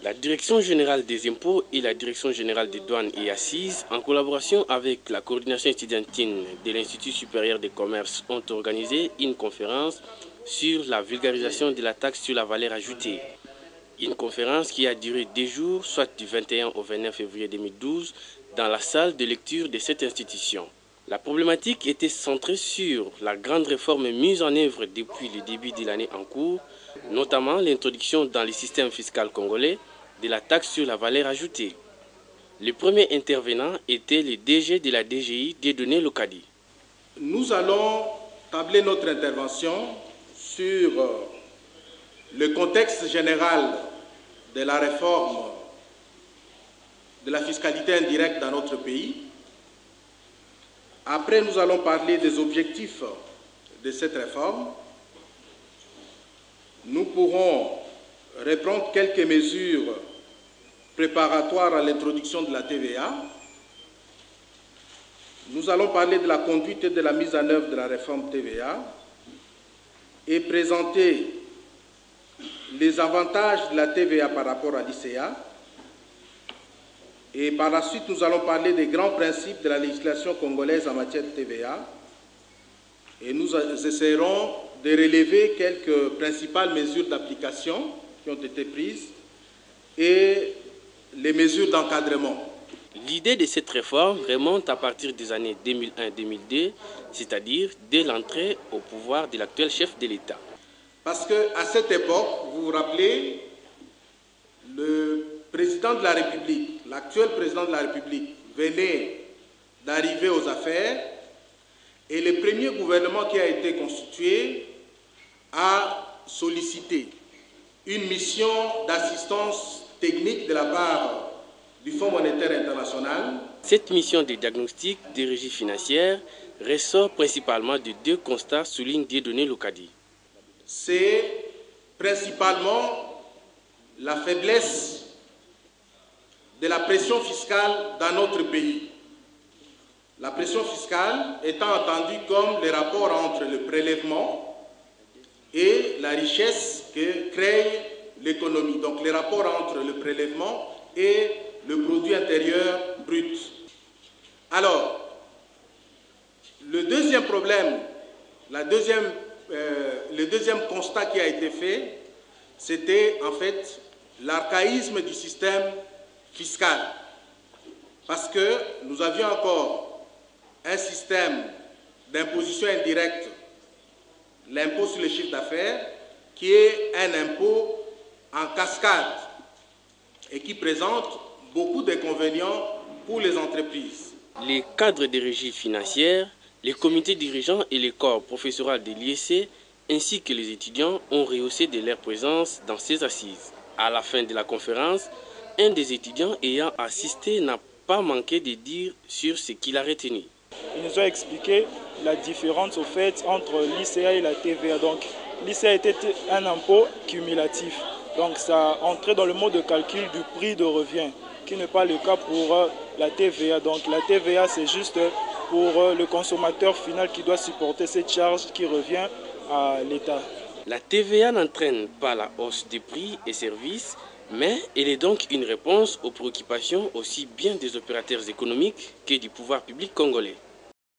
La Direction générale des impôts et la Direction générale des douanes et assises, en collaboration avec la coordination estudiantine de l'Institut supérieur des commerces, ont organisé une conférence sur la vulgarisation de la taxe sur la valeur ajoutée. Une conférence qui a duré 2 jours, soit du 21 au 29 février 2012, dans la salle de lecture de cette institution. La problématique était centrée sur la grande réforme mise en œuvre depuis le début de l'année en cours, notamment l'introduction dans le système fiscal congolais de la taxe sur la valeur ajoutée. Le premier intervenant était le DG de la DGI, Dieudonné Lokadi. Nous allons tabler notre intervention sur le contexte général de la réforme de la fiscalité indirecte dans notre pays. Après, nous allons parler des objectifs de cette réforme. Nous pourrons reprendre quelques mesures préparatoires à l'introduction de la TVA. Nous allons parler de la conduite et de la mise en œuvre de la réforme TVA et présenter les avantages de la TVA par rapport à l'ICA. Et par la suite, nous allons parler des grands principes de la législation congolaise en matière de TVA. Et nous essaierons de relever quelques principales mesures d'application qui ont été prises et les mesures d'encadrement. L'idée de cette réforme remonte à partir des années 2001-2002, c'est-à-dire dès l'entrée au pouvoir de l'actuel chef de l'État. Parce qu'à cette époque, vous vous rappelez, le président de la République, l'actuel président de la République, venait d'arriver aux affaires et le premier gouvernement qui a été constitué a sollicité une mission d'assistance technique de la part du Fonds monétaire international. Cette mission de diagnostic des régies financières ressort principalement de 2 constats, souligne Dieudonné Lokadi. C'est principalement la faiblesse de la pression fiscale dans notre pays. La pression fiscale étant entendue comme le rapport entre le prélèvement et la richesse que crée l'économie. Donc le rapport entre le prélèvement et le produit intérieur brut. Alors, le deuxième problème, le deuxième constat qui a été fait, c'était en fait l'archaïsme du système fiscal. Parce que nous avions encore un système d'imposition indirecte, l'impôt sur le chiffre d'affaires, qui est un impôt en cascade et qui présente beaucoup d'inconvénients pour les entreprises. Les cadres des régies financières, les comités dirigeants et les corps professoraux de l'IEC, ainsi que les étudiants, ont rehaussé de leur présence dans ces assises. À la fin de la conférence, un des étudiants ayant assisté n'a pas manqué de dire sur ce qu'il a retenu. Ils nous ont expliqué la différence au fait entre l'ICA et la TVA. Donc l'ICA était un impôt cumulatif. Donc ça entrait dans le mode de calcul du prix de revient, qui n'est pas le cas pour la TVA. Donc la TVA, c'est juste pour le consommateur final qui doit supporter cette charge qui revient à l'État. La TVA n'entraîne pas la hausse des prix et services, mais elle est donc une réponse aux préoccupations aussi bien des opérateurs économiques que du pouvoir public congolais.